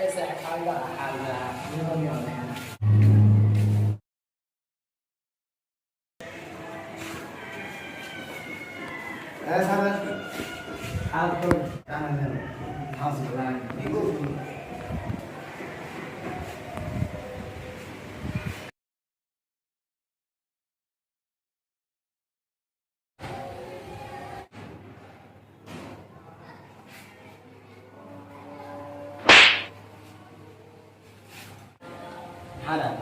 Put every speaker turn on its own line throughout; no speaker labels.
Esa حاجة
Sahabat, aku kangen hasil lagi. Halal.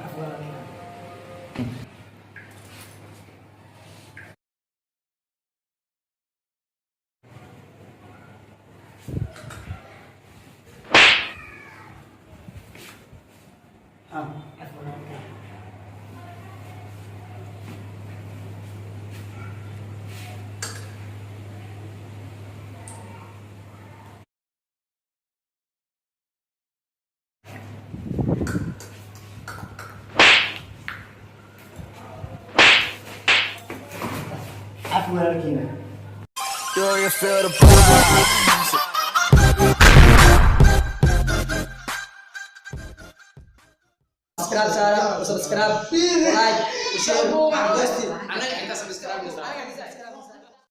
Aku lagi nih.
Do you feel the vibes?
subscribe, like, share,
Anak kita subscribe misalnya.